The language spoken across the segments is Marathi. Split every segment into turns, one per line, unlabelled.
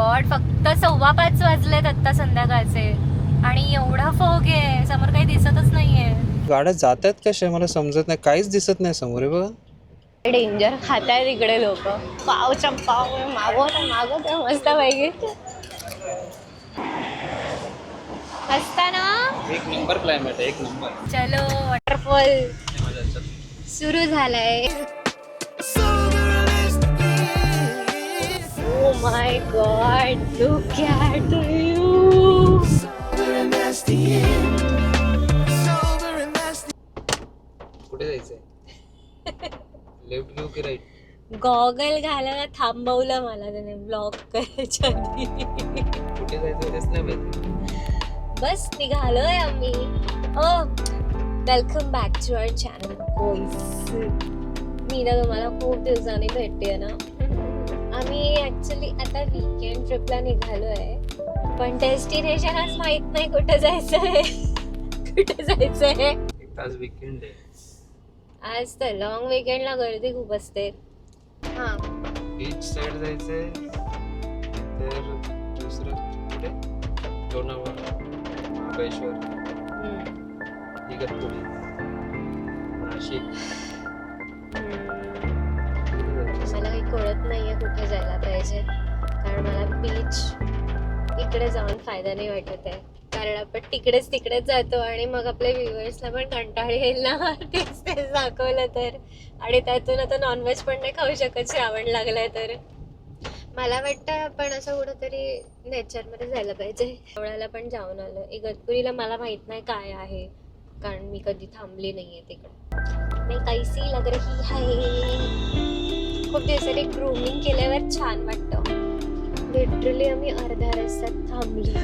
गॉड, फक्त 5:15 वाजलेत आता संध्याकाळचे आणि एवढा फॉग आहे, समोर काही दिसतच नाहीये.
गाड्या जात आहेत कशा मला समजत नाही, काहीच दिसत नाही समोर. आहे बघा,
डेंजर खातायत इकडे लोक. पावच्या पाव मागवत मस्त पैकी. असताना
एक नंबर क्लायमेट आहे, एक नंबर.
चलो वॉटरफॉल सुरू झालाय. Oh my God, look at you.
कुठे जायचंय? लेफ्ट घेऊ की राईट?
गॉगल घालायला थांबवलं मला त्याने ब्लॉक करायच्या आधी.
कुठे जायचं तेच नाही माहिती.
बस निघालोय आम्ही. Welcome back to our channel boys. मी ना तुम्हाला खूप दिवसांनी भेटते ना. आम्ही ऍक्च्युली आता वीकेंड ट्रिपला निघालोय, पण डेस्टिनेशनच माहित नाही कुठे जायचंय. कुठे जायचंय?
आज वीकेंड आहे.
आज तर लॉंग वीकेंडला गर्दी खूप असते. हा,
बीच साइड जायचंय तर दुसरं कुठे? लोणावळा, महाबळेश्वर, इगतपुरी, नाशिक.
मला काही कळत नाहीये कुठे जायला पाहिजे, कारण मला बीच इकडे जाऊन फायदा नाही वाटत आहे. कारण आपण तिकडेच जातो आणि मग आपल्या व्ह्युअर्सला पण कंटाळ येईल ना तेच दाखवलं तर. आणि त्यातून आता नॉनव्हेज पण नाही खाऊ शकत श्रावण लागलाय तर. मला वाटतं आपण असं कुठंतरी नेचरमध्ये जायला पाहिजे. आवळाला पण जाऊन आलं. इगतपुरीला मला माहित नाही काय आहे, कारण मी कधी थांबली नाहीये तिकडे. मी कैसी लग रही है. खूप दिवसांनी ग्रूमिंग केल्यावर छान वाटतं. लिटरली आम्ही अर्ध्या रस्त्यात थांबलो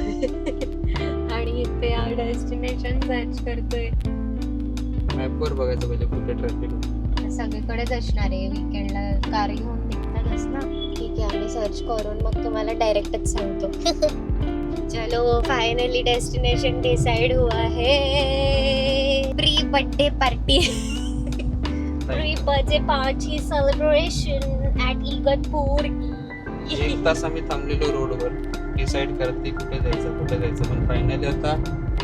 आणि इथे डेस्टिनेशन सर्च करतोय.
मॅपवर बघायचं पाहिजे कुठे ट्रॅफिक.
सगळीकडेच असणार आहे. वीकेंडला कार घेऊन निघतातच ना. ठीक आहे, आम्ही सर्च करून मग तुम्हाला डायरेक्टच सांगतो. चलो फाइनली डेस्टिनेशन डिसाइड हुआ है. Pre birthday party. Pre birthday party celebration at Igatpuri.
1 तास आम्ही थांबलेलो रोडवर डिसाइड करते कुठे जायचं. पण फायनली आता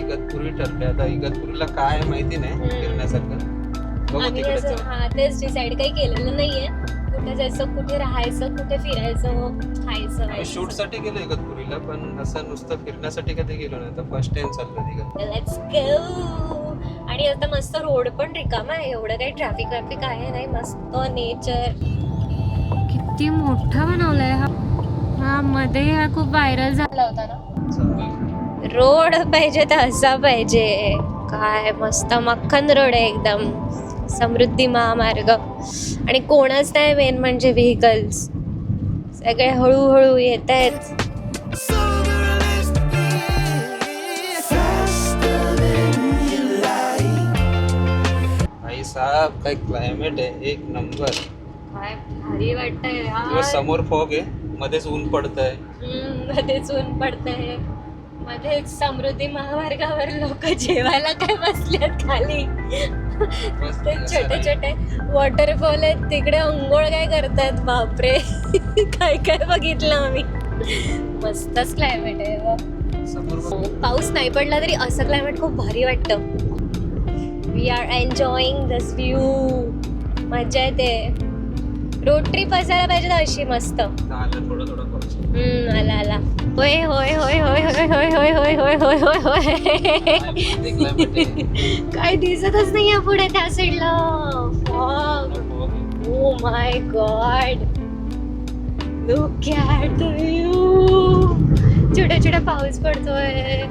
इगतपुरी ठरले. आता इगतपुरीला काय माहिती नाही फिरण्यासारखं. बघू
आम्ही
तिकडे
असं
जाऊ.
तेच डिसाइड काही केलेलं नाहीये. कुठे जायचं, कुठे राहायचं, कुठे फिरायचं, खायचं.
आम्ही शूट साठी गेलो इगतपुरीला, पण असं नुसतं फिरण्यासाठी कधी गेलो नाही. आता फर्स्ट टाइम चाललो तिकडे.
Let's go. आणि आता मस्त रोड पण रिकामा आहे, एवढं काही ट्रॅफिक आहे नाही. मस्त नेचर. किती मोठा बनवलाय हा मध्ये. हा खूप व्हायरल झाला होता ना. रोड पाहिजे तर असा पाहिजे. काय मस्त मक्खन रोड आहे एकदम. समृद्धी महामार्ग. आणि कोणच नाही मेन म्हणजे व्हेकल्स. सगळे हळूहळू येत आहेत.
भाई साहब काय क्लायमेट आहे, एक नंबर.
काय भारी वाटतंय
किंवा समोर फॉग आहे, मध्येच ऊन पडतंय.
मध्येच ऊन पडतंय. मध्येच समृद्धी महामार्गावर लोक जेवायला काय बसल्यात खाली. ते छोटे छोटे वॉटरफॉल आहेत तिकडे, अंघोळ काय करतात. बापरे काय काय बघितलं आम्ही. मस्तच क्लायमेट आहे.
समोर
पाऊस नाही पडला तरी असं क्लायमेट खूप भारी वाटतं. We are enjoying this view. मजा येते. रोड ट्रिप असायला पाहिजे तर अशी मस्त.
थोडा पाऊस.
आला. होय होय होय होय होय होय होय होय होय होय होय होय. काय दिसतच नाहीये पुढे त्या साईडला. Oh my God, look at the view. छोटा छोटा पाऊस पडतोय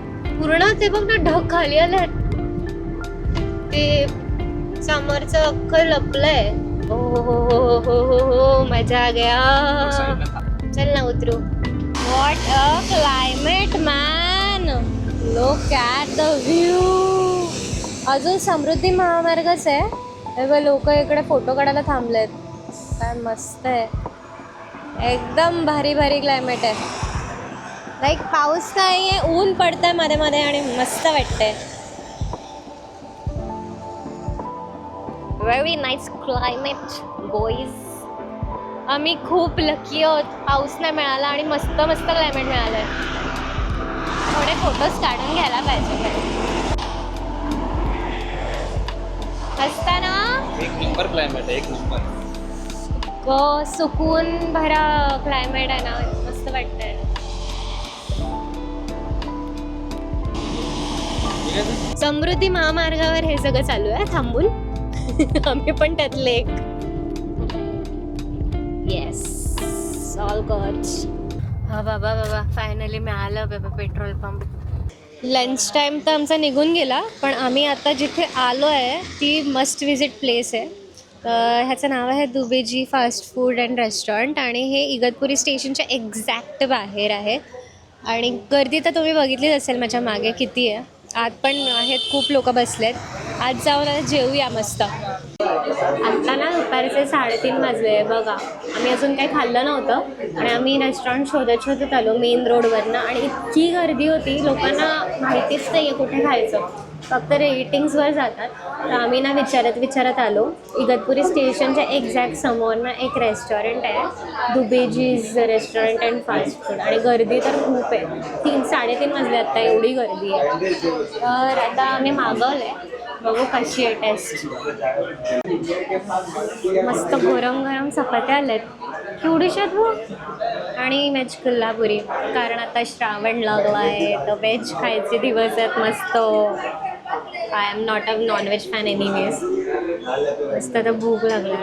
पूर्ण. ते बघ ना, ढग खाली आलेत. ते समोरचं अख्खं लपलंय. हो हो हो हो हो हो, मजा आ गया. चल ना उतरू. What a climate man. Look at the view. अजून समृद्धी महामार्गच आहे. लोक इकडे फोटो काढायला थांबलेत. काय मस्त आहे. एकदम भारी भारी क्लायमेट आहे. लाईक पाऊस नाहीये, ऊन पडतंय मध्ये मध्ये आणि मस्त वाटतंय. Very nice climate boys. आम्ही खूप लकी आहोत, पाऊस नाही मिळाला आणि मस्त मस्त क्लायमेट मिळालंय. थोडे फोटोज काढून घ्यायला पाहिजे. असताना
एक नंबर क्लायमेट आहे, एक नंबर.
सुकून भरा क्लायमेट आहे ना, मस्त वाटतंय. समृद्धी महामार्गावर हे सगळं चालू आहे थांबून. आम्ही पण त्यातले एक. Yes, all good. हा बाबा फायनली मिळालं बाबा पेट्रोल पंप. लंच टाइम तर आमचा निघून गेला, पण आम्ही आता जिथे आलो आहे ती मस्ट विजिट प्लेस आहे. ह्याचं नाव आहे दुबेजी फास्ट फूड अँड रेस्टॉरंट आणि हे इगतपुरी स्टेशनच्या एक्झॅक्ट बाहेर आहे. आणि गर्दी तर तुम्ही बघितलीच असेल माझ्या मागे किती आहे. आत पण आहेत, खूप लोक बसलेत. आज जाऊन आता जेवूया मस्त. आत्ता ना दुपारचे 3:30 वाजले बघा. आम्ही अजून काही खाल्लं नव्हतं आणि आम्ही रेस्टॉरंट शोधत आलो मेन रोडवरनं. आणि इतकी गर्दी होती, लोकांना माहितीच नाही आहे कुठे खायचं, फक्त रेटिंग्सवर जातात. तर आम्ही ना विचारत आलो. इगतपुरी स्टेशनच्या एक्झॅक्ट समोर ना एक रेस्टॉरंट आहे, दुबेजीज रेस्टॉरंट अँड फास्ट फूड. आणि गर्दी तर खूप आहे. 3-3:30 वाजले आत्ता, एवढी गर्दी आहे. तर आता आम्ही मागवलं आहे, बघू कशी आहे टेस्ट. मस्त गरम चपात्या आल्यात, केवढीशात हो. आणि व्हेज कोल्हापुरी, कारण आता श्रावण लागला आहे तर व्हेज खायचे दिवस आहेत मस्त. I am not a non veg fan anyways. मस्त आता भूक लागला.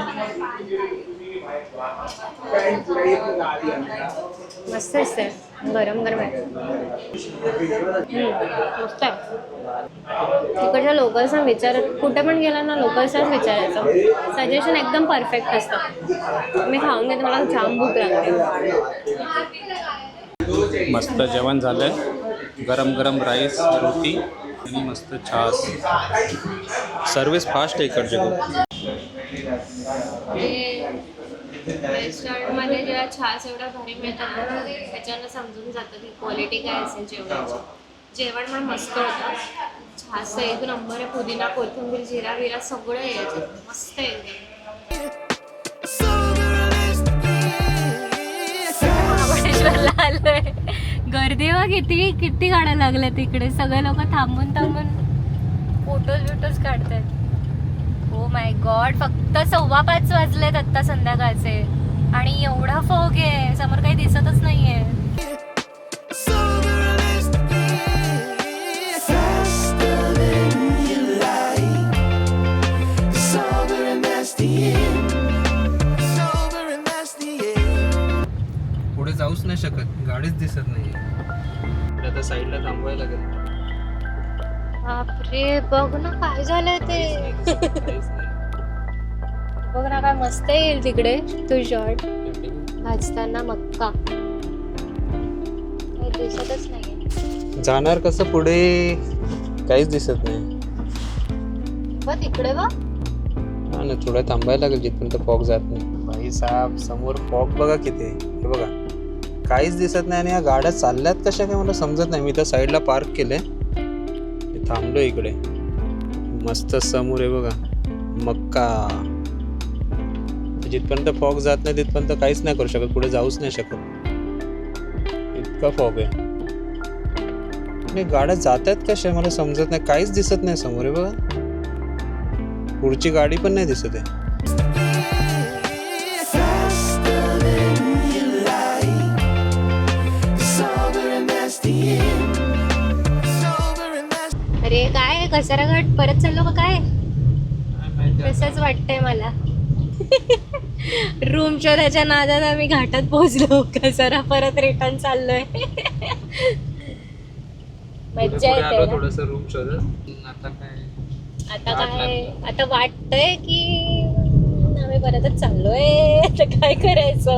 मस्त असते, गरम आहे. मस्त आहे. तिकडच्या लोकल्सना कुठे पण गेला ना लोकल्सनाच विचारायचं, सजेशन एकदम परफेक्ट असतं. मी खाऊन घेते, मला जाम भूक लागते.
मस्त जेवण झालंय, गरम राईस, रोटी आणि मस्त छास. सर्विस फास्ट आहे इकडचे.
रेस्टॉरंटमध्ये जेव्हा छास एवढा भारी मिळतात ना, त्याच्यानं समजून जातं की क्वालिटी काय असेल जेवणाची. जेवण पण मस्त होतं. छास एक नंबर आहे, पुदिना कोथिंबीर जिरा विरा सगळं आहे याच्यात, मस्त आहे. महाबळेश्वरला आलोय, गर्दी वा किती गाड्या लागल्या तिकडे. सगळे लोक थांबून फोटोज काढतात. ओ माय गॉड, फक्त 5:15 वाजलेत आत्ता संध्याकाळचे आणि एवढा फॉग आहे, समोर काही दिसतच नाहीये.
पुढे जाऊच नाही शकत, गाडीच दिसत नाही. आता साईडला थांबवायला लागेल.
बापरे, बघ ना काय झालंय ते. बघ ना काय मस्त येईल तिकडे तो शॉट भाजताना. मक्का काही दिसतच नाही.
जाणार कसं पुढे, काहीच दिसत नाही.
बघ तिकडे बघ.
हा ना, थोडं थांबायला लागेल जिथपर्यंत फॉग जात नाही. भाई साहेब, समोर फॉग बघा किती आहे, हे बघा काहीच दिसत नाही. आणि या गाड्या चालल्यात कशा काय मला समजत नाही. मी तर साईडला पार्क केलंय, थांबलो इकडे. मस्त समोर आहे बघा मक्का. जिथपर्यंत फॉग जात नाही तिथपर्यंत काहीच नाही करू शकत, पुढे जाऊच नाही शकत, इतका फॉग आहे. आणि गाड्या जात आहेत कशा मला समजत नाही, काहीच दिसत नाही समोर आहे बघा. पुढची गाडी पण नाही दिसत आहे.
अरे काय कसारा घाट परत चाललो का काय, तसंच वाटतंय मला. रूम शोधाच्या नादात आम्ही घाटात पोहोचलो, कसारा परत रिटर्न चाललोय. मज्जा येते
थोडंसं रूम शोधत.
आता वाटतंय की आम्ही परतच चाललोय, तर काय करायचं.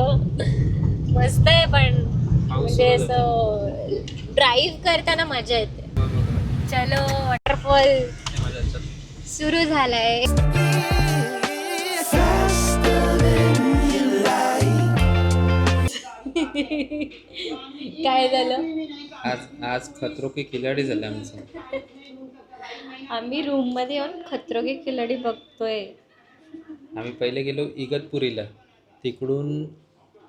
मस्त आहे पण म्हणजे असं ड्राईव्ह करताना मजा येते. चलो, वॉटरफॉल सुरू झालाय. काय झालं
आज खतरो के खिलाडी झालं आमचं.
आम्ही रूम मध्ये येऊन खतरो के खिलाडी बघतोय.
आम्ही पहिले गेलो इगतपुरीला, तिकडून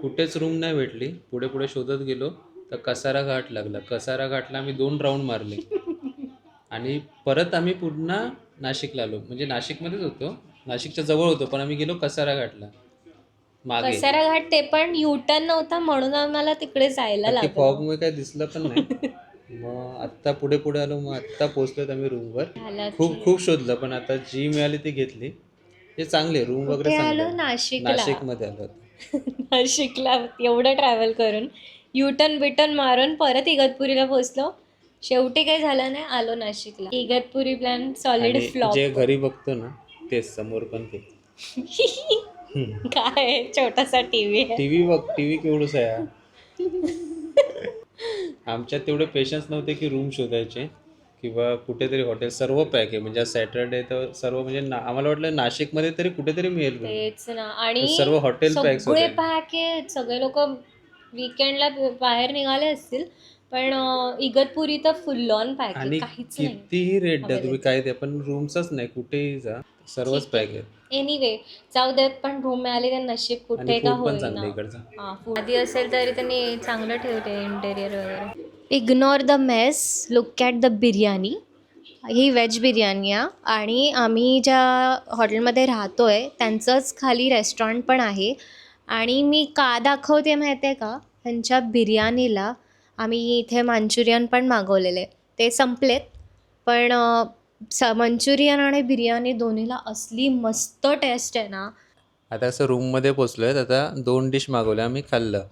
कुठेच रूम नाही भेटली. पुढे पुढे शोधत गेलो तर कसारा घाट लागला. कसारा घाटला आम्ही 2 राऊंड मारले आणि परत आम्ही पुन्हा नाशिकला आलो. म्हणजे नाशिकमध्येच होतो, नाशिकच्या जवळ होतो, पण आम्ही गेलो कसारा घाटला मागे.
कसारा घाट ते पण युटर्न नव्हता म्हणून आम्हाला तिकडे जायला
नक्की
लागलं.
फॉगमुळे काही दिसलं पण नाही. मग आत्ता पुढे पुढे आलो. मग आत्ता पोहोचलोत आम्ही रूमवर.
झालं
खूप
की-
खूप शोधलं, पण आता जी मिळाली ती घेतली. ते चांगले रूम वगैरे
कुठे आलो?
चांगले.
नाशिकला.
नाशिकमध्ये आलो.
नाशिकला एवढं ट्रॅव्हल करून युटर्न बिटर्न मारून परत इगतपुरीला पोहोचलो. शेवटी काही झालं नाही, आलो नाशिकला. इगतपुरी प्लॅन सॉलिड
आणि
फ्लॉप.
जे घरी बघतो ना तेच समोर पण ते.
काय छोटासा टीव्ही आहे.
टीव्ही बघ, टीव्ही केवढूस आहे हा. आमच्यात तेवढे पेशन्स नव्हते की रूम शोधायचे किंवा कुठेतरी हॉटेल. सर्व पॅक आहे. म्हणजे सॅटरडे तर सर्व म्हणजे आम्हाला वाटलं नाशिकमध्ये तरी कुठेतरी मिळेल room.
तेच ना. आणि
सर्व हॉटेल पॅक
सगळे
होते.
पॅक आहेत. सगळे लोक वीकेंडला बाहेर निघाले असतील, पण इगतपुरी तर फुल ऑन पॅक आहे.
आणि
काहीच नाही.
कितीही रेट द्या तुम्ही,
available.
काय द्या, पण रूम्सच नाही. कुठेही जा सर्वच
ठीक आहे.
पॅक आहेत.
एनिवे जाऊ देत, पण रूम मिळाली तर नशीब कुठे
आणि
का
फूड पण
होईना.
चांगलं इकडचं.
हा, food आधी असेल तरी त्यांनी चांगलं ठेवते इंटेरियर वगैरे. Ignore the mess, look at the biryani. He veg biryani आहे आणि आम्ही ज्या हॉटेलमध्ये राहतो आहे त्यांचंच खाली रेस्टॉरंट पण आहे. आणि मी का दाखवते माहिती आहे का, त्यांच्या बिर्याणीला आम्ही इथे मंचुरियन पण मागवलेले, ते संपलेत, पण मंचुरियन आणि बिर्याणी दोन्हीला असली मस्त टेस्ट आहे ना.
आता असं रूममध्ये पोचलो आहेत. आता 2 डिश मागवल्या, आम्ही खाल्लं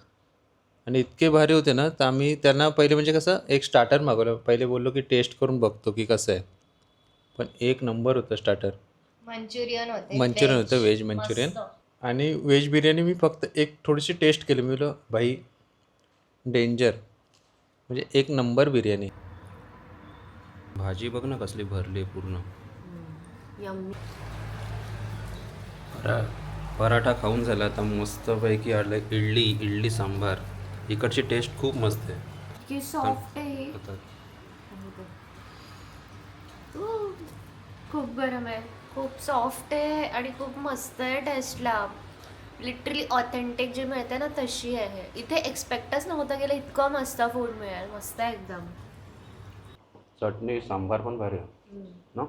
आणि इतके भारी होते ना, तर आम्ही त्यांना पहिले म्हणजे कसं एक स्टार्टर मागवलं. पहिले बोललो की टेस्ट करून बघतो की कसं आहे, पण एक नंबर होतं स्टार्टर.
मंचुरियन होते,
मंचुरियन होतं, व्हेज मंचुरियन. आणि व्हेज बिर्याणी मी फक्त एक थोडीशी टेस्ट केली. मी बोललो भाई डेंजर, म्हणजे एक नंबर बिर्याणी. भाजी बघ ना कसली भरली पूर्ण. पराठा खाऊन झाला. आता मस्तपैकी आलं इडली सांबार. इकडची टेस्ट खूप मस्त आहे.
की सॉफ्ट आहे,
आता
खूप गरम आहे, खूप सॉफ्ट आहे आणि खूप मस्त आहे टेस्टला. लिटरली ऑथेंटिक जी मिळते ना तशी आहे. इथे एक्सपेक्टच नव्हतं गेलं इतकं मस्त फूड मिळेल. मस्त आहे एकदम.
चटणी सांबार पण भारी आहे ना.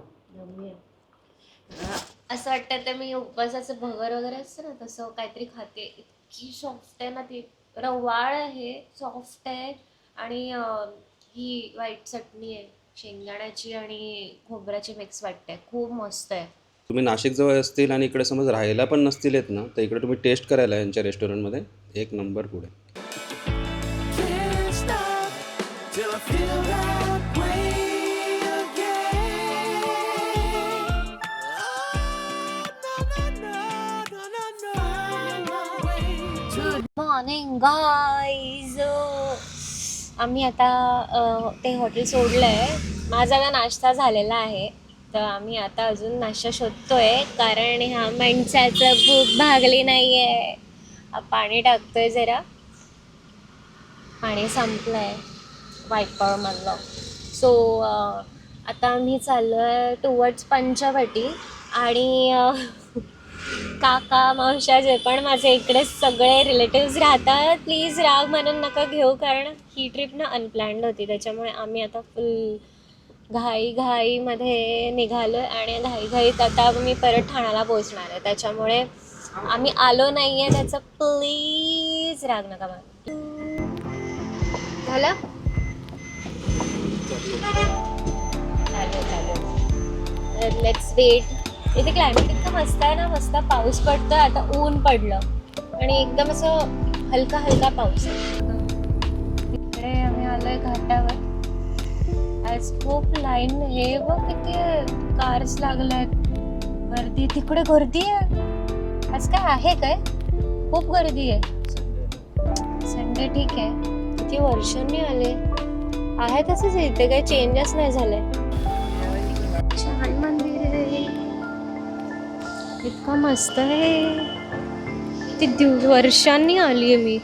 असं वाटतं तर मी उपवासाचं भगर वगैरे असतं ना तसं काहीतरी खाते. इतकी सॉफ्ट आहे ना ती. रवाळ आहे, सॉफ्ट आहे आणि ही व्हाईट चटणी आहे शेंगदाण्याची आणि खोबऱ्याची मिक्स वाटते. खूप मस्त आहे.
तुम्ही नाशिक जवळ असतील आणि इकडे समज राहायला पण नसतील येत ना, तर इकडे तुम्ही टेस्ट करायला यांच्या रेस्टॉरंटमध्ये एक नंबर पुढे.
Can't stop till I feel that way again. No.
Good morning guys. आम्ही आता ते हॉटेल सोडलं आहे. माझा आता नाश्ता झालेला आहे, तर आम्ही आता अजून नाश्ता शोधतोय कारण ह्या माणसाचं भूक भागली नाही आहे. पाणी टाकतोय जरा, पाणी संपलं आहे वायपरमधलं. सो आता आम्ही चाललो आहे टुवर्ड्स पंचवटी. आणि काका मावश्या जे पण माझे इकडे सगळे रिलेटिव्स राहतात, प्लीज राग म्हणून नका घेऊ, कारण ही ट्रिप ना अनप्लॅन्ड होती. त्याच्यामुळे आम्ही आता फुल घाईमध्ये निघालो आहे आणि घाईत आता मी परत ठाण्याला पोहोचणार आहे. त्याच्यामुळे आम्ही आलो नाही आहे त्याचं प्लीज राग नका मला. झालं चालेल. Let's weight. इथे क्लायमेट इतकं मस्त आहे ना, मस्त पाऊस पडतोय. आता ऊन पडलं आणि एकदम असं हलका हलका पाऊस आहे. इकडे आम्ही आलोय घाटावर. आज खूप लाईन. हे बघ किती कार्स लागल्यात. गर्दी, तिकडे गर्दी आहे. आज काय आहे काय, खूप गर्दी आहे. संडे ठीक आहे. किती वर्षांनी आले आहे तसंच इथे, काही चेंजच नाही झालंय. छान मंदिर आहे, इतकं मस्त आहे. किती वर्षांनी आली आहे मी.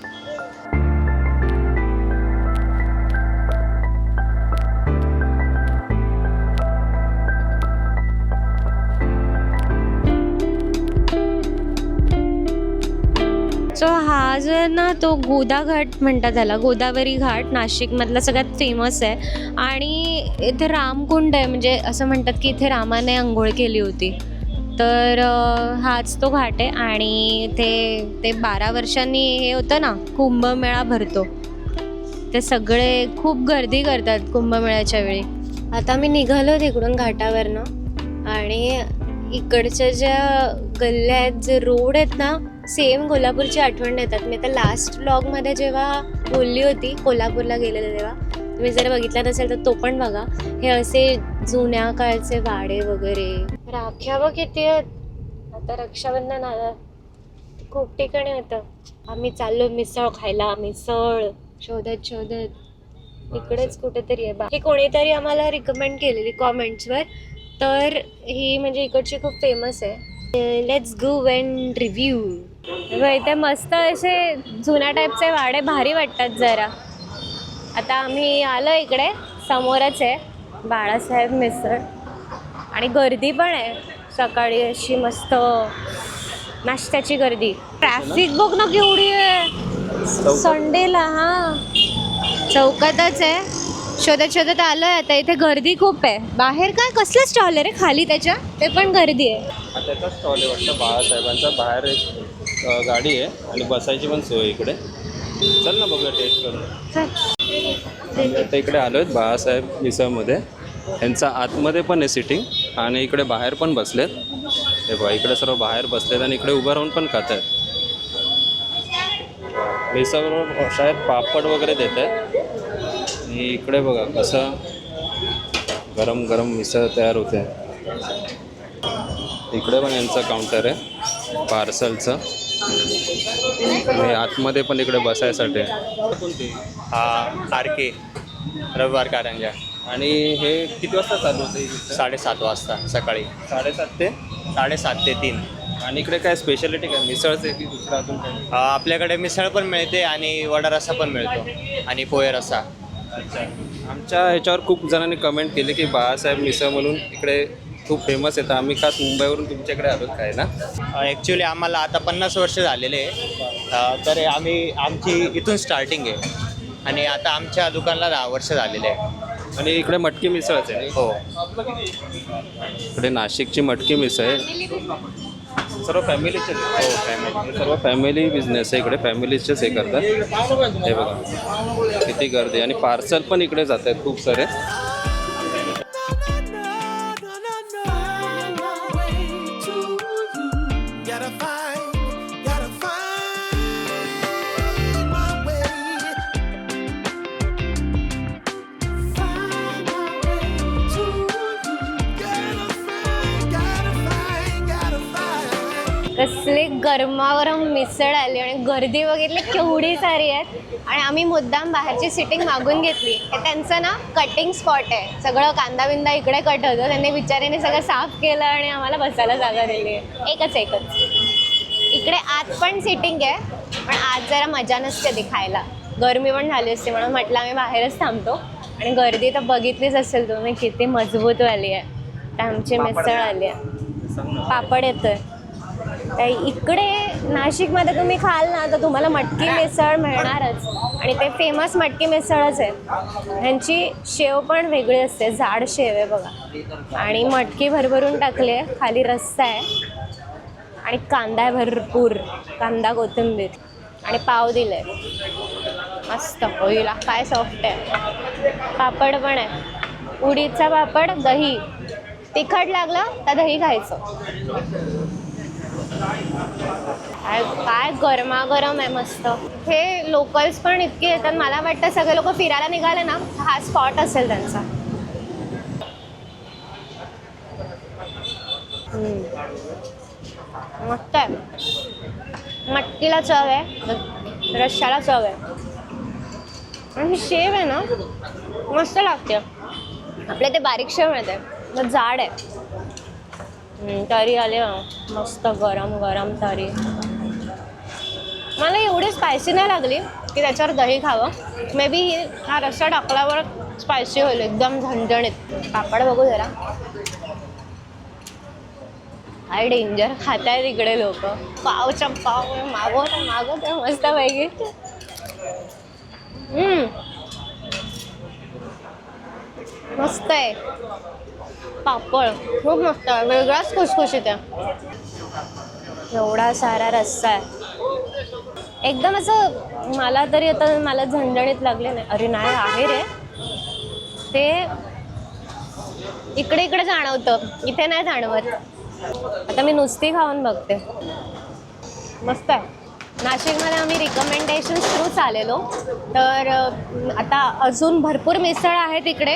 हा जो आहे ना तो गोदा घाट म्हणतात त्याला, गोदावरी घाट नाशिकमधला सगळ्यात फेमस आहे. आणि इथे रामकुंड आहे, म्हणजे असं म्हणतात की इथे रामाने आंघोळ केली होती. तर हाच तो घाट आहे. आणि ते 12 वर्षांनी हे होतं ना, कुंभमेळा भरतो. ते सगळे खूप गर्दी करतात कुंभमेळ्याच्या वेळी. आता मी निघालो तिकडून घाटावरनं आणि इकडच्या ज्या गल्ल्या आहेत, जे रोड आहेत ना, सेम कोल्हापूरची आठवण येतात. मी आता लास्ट व्लॉगमध्ये जेव्हा बोलली होती कोल्हापूरला गेलेले तेव्हा, तुम्ही जर बघितला नसेल तर तो पण बघा. हे असे जुन्या काळचे वाडे वगैरे. राख्या बघ किती आहेत. आता रक्षाबंधन आलं, खूप ठिकाणी होतं. आम्ही चाललो मिसळ खायला. मिसळ शोधत इकडेच कुठेतरी आहे. हे कोणीतरी आम्हाला रिकमेंड केलेली कॉमेंट्सवर. तर ही म्हणजे इकडची खूप फेमस आहे. Let's go and review. इथे मस्त असे जुन्या टाईपचे वाडे भारी वाटतात जरा. आता आम्ही आलो इकडे, समोरच आहे बाळासाहेब मिसळ. आणि गर्दी पण आहे सकाळी अशी मस्त नाश्त्याची गर्दी. ट्रॅफिक बघ ना केवढी आहे संडेला. हां, चौकातच आहे. शोधत आलोय आता. इथे गर्दी खूप आहे. बाहेर काय कसलं स्टॉल आहे रे खाली त्याच्या, ते पण गर्दी आहे.
त्याचा स्टॉल आहे वाटतं बाळासाहेबांचा. बाहेर एक गाडी आहे आणि बसायची पण सोय इकडे. चल ना बघूया, टेस्ट करू. आम्ही आता इकडे आलो आहेत बाळासाहेब मिसळमध्ये. यांचा आतमध्ये पण आहे सिटिंग आणि इकडे बाहेर पण बसलेत. हे बघा, इकडे सर्व बाहेर बसलेत आणि इकडे उभं राहून पण खात आहेत. मिसळबरोबर शाळेत पापड वगैरे देत आहेत. आणि इकडे बघा कसं गरम गरम मिसळ तयार होते. इकडे पण यांचं काउंटर आहे पार्सलचं. आणि आतमध्ये पण इकडे बसायसाठी. कोणती?
RK रविवार कारंजा.
आणि हे किती वाजता चालू होते?
7:30 वाजता सकाळी.
7:30 ते
7:30 ते 3.
आणि इकडे काय स्पेशालिटी काय मिसळचे की दुसरं अजून काय?
आपल्याकडे मिसळ पण मिळते आणि वडा रस्सा पण मिळतो आणि पोहे रस्सा.
अच्छा. आमच्या ह्याच्यावर खूप जणांनी कमेंट केली की बाळासाहेब मिसळ म्हणून इकडे खूप फेमस आहे. तर आम्ही खास मुंबईवरून तुमच्याकडे आलो काय ना.
ॲक्च्युली आम्हाला आता 50 वर्ष झालेले आहे. तर आमची इथून स्टार्टिंग आहे आणि आता आमच्या दुकानाला 10 वर्ष झालेले आहे.
आणि इकडे मटकी मिसळच आहे.
हो,
इकडे नाशिकची मटकी मिसळ आहे. सर्व फॅमिलीचे.
हो, फॅमिली.
सर्व फॅमिली बिझनेस आहे इकडे. फॅमिलीचेच हे करतात. हे बघा किती गर्दी. आणि पार्सल पण इकडे जात आहेत खूप सारे.
कसले गरमागरम मिसळ आली आणि गर्दी बघितली केवढी सारी आहेत. आणि आम्ही मुद्दाम बाहेरची सिटिंग मागून घेतली. हे त्यांचं ना कटिंग स्पॉट आहे. सगळं कांदा बिंदा इकडे कट होतं. त्यांनी बिचारीने सगळं साफ केलं आणि आम्हाला बसायला जागा दिली. एकच इकडे आत पण सिटिंग आहे, पण आज जरा मजा नसते ती खायला. गरमी पण झाली असते म्हणून म्हटलं आम्ही बाहेरच थांबतो. आणि गर्दी तर बघितलीच असेल तुम्ही किती मजबूत वाली आहे. तर आमची मिसळ आली आहे, पापड येतोय. तर इकडे नाशिकमध्ये तुम्ही खाल ना तर तुम्हाला मटकी मिसळ मिळणारच. आणि ते फेमस मटकी मिसळच आहे. ह्यांची शेव पण वेगळी असते, जाड शेव आहे बघा. आणि मटकी भरभरून टाकली आहे, खाली रस्सा आहे आणि कांदा आहे भरपूर, कांदा कोथिंबीर. आणि पाव दिले मस्त. होईला काय सॉफ्ट आहे. पापड पण आहे, उडीदचा पापड, दही. तिखट लागलं तर दही खायचं. काय गरमागरम आहे मस्त. हे लोकल्स पण इतके येतात. मला वाटतं सगळे लोक फिरायला निघाले ना, हा स्पॉट असेल त्यांचा. मस्त आहे. मटकीला चव आहे, रश्श्याला चव आहे. आणि शेव आहे ना मस्त लागते. आपल्या ते बारीक शेव मिळते, मग जाड आहे. तरी आले मस्त गरम गरम तरी. मला एवढी स्पायसी नाही लागली की त्याच्यावर दही खावं. मे बी हा रस्सा टाकल्यावर स्पायसी होईल एकदम झणझणीत. पापड बघू जरा. काय डेंजर खाताय तिकडे लोक. पावच्या पाव मागवत मस्त पैकी. मस्त आहे. पापड खूप मस्त आहे, वेगळाच खुसखुशीत आहे. एवढा सारा रस्सा आहे एकदम असं. मला तरी आता मला झणझणीत लागले नाही. अरे नाही आहे रे, ते इकडे इकडे जाणवतं, इथे नाही जाणवत. आता मी नुसती खाऊन बघते. मस्त आहे. नाशिकमध्ये आम्ही रिकमेंडेशन्स थ्रूच आलेलो, तर आता अजून भरपूर मिसळ आहे तिकडे.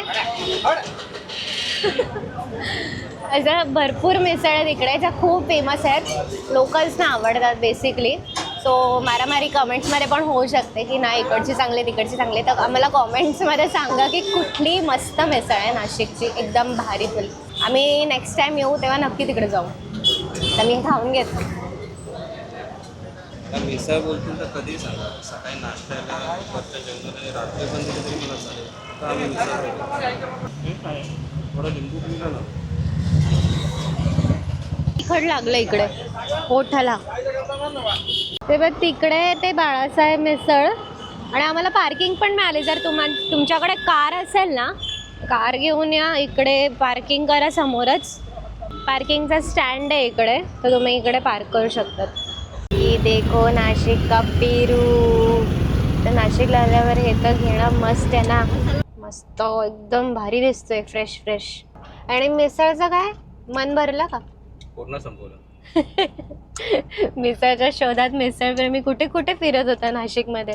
असं भरपूर मिसळ आहे तिकडे ज्या खूप फेमस आहेत, लोकल्सना आवडतात बेसिकली. सो मारामारी कमेंट्समध्ये पण होऊ शकते की नाही इकडची चांगली तिकडची चांगली. तर आम्हाला कॉमेंट्समध्ये सांगा की कुठली मस्त मिसळ आहे नाशिकची, एकदम भारी तुल. आम्ही नेक्स्ट टाईम येऊ तेव्हा नक्की तिकडे जाऊ. तर मी खाऊन घेते.
मिसळ बोलतील तर कधी सांगा. सकाळी नाश्त्याला, दुपारच्या जेवणाला, रात्री पण दिली तरी मला चालेल. तर आम्ही मिसळ थोडं लिंबू पिलं ना.
तिखट लागलं इकडे ओठाला. ते बघ तिकडे ते बाळासाहेब मिसळ. आणि आम्हाला पार्किंग पण मिळाली. जर तुमच्याकडे कार असेल ना, कार घेऊन या इकडे, पार्किंग करा समोरच. पार्किंगचा स्टँड आहे इकडे, तर तुम्ही इकडे पार्क करू शकतात. ही देखो नाशिक का पेरू. तर नाशिकला आल्यावर हे तर घेणं मस्त आहे ना. मस्त एकदम भारी दिसतोय, फ्रेश फ्रेश. आणि मिसळचं काय मन भरलं का?
पूर्ण संपवलं.
मिसळच्या शोधात मिसळ कुठे कुठे फिरत होता नाशिकमध्ये.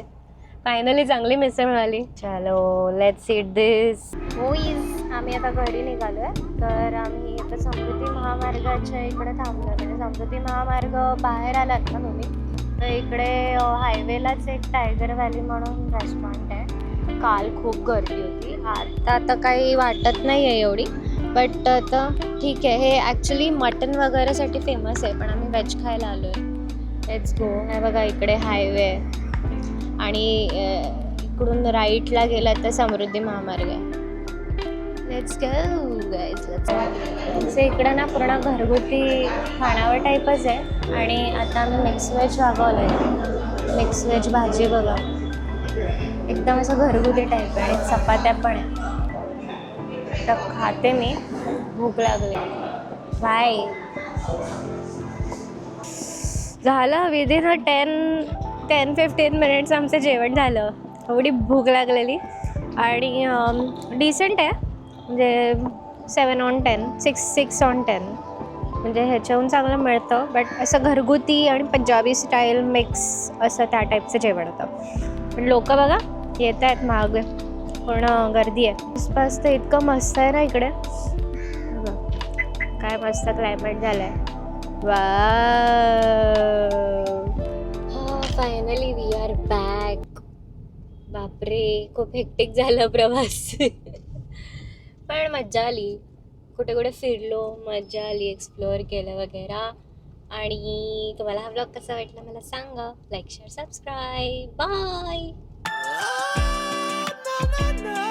फायनली चांगली मिसळ मिळाली. चलो लेट्स ईट दिस. होईज आम्ही आता घरी निघालोय. तर आम्ही आता समृद्धी महामार्गाच्या इकडे थांबलो. म्हणजे समृद्धी महामार्ग बाहेर आलात ना तुम्ही, तर इकडे हायवेलाच एक टायगर व्हॅली म्हणून रेस्टॉरंट आहे. काल खूप गर्दी होती, आता काही वाटत नाही आहे एवढी. बट आता ठीक आहे. हे ॲक्च्युली मटन वगैरेसाठी फेमस आहे, पण आम्ही व्हेज खायला आलो आहे. Let's go. हे बघा इकडे हायवे आहे आणि इकडून राईटला गेलात तर समृद्धी महामार्ग आहे. Let's go guys, let's. इकडं ना पूर्ण घरगुती खाणावळ टाईपच आहे. आणि आता आम्ही मिक्स व्हेज मागवलं आहे. मिक्स व्हेज भाजी बघा, एकदम असं घरगुती टाईप आहे. आणि चपात्या पण आहे. तर खाते मी, भूक लागली. बाय. झालं विदिन 10-15 मिनिट्स आमचं जेवण झालं. एवढी भूक लागलेली. आणि डिसेंट आहे, म्हणजे 7 on 10, 6 on 10. म्हणजे ह्याच्याहून चांगलं मिळतं. बट असं घरगुती आणि पंजाबी स्टाईल मिक्स असं त्या टाईपचं जेवण होतं. पण लोक बघा येत आहेत मागे, पण गर्दी आहे. आसपास तर इतकं मस्त आहे ना इकडे. काय मस्त क्लायमेट झालं आहे. वा, फायनली वी आर बॅक. बापरे, खूप हेक्टिक झालं प्रवास. पण मज्जा आली. कुठे कुठे फिरलो, मज्जा आली, एक्सप्लोअर केलं वगैरे. आणि तुम्हाला हा ब्लॉग कसा वाटला मला सांगा. Like, share, subscribe. Bye.
No, no, no.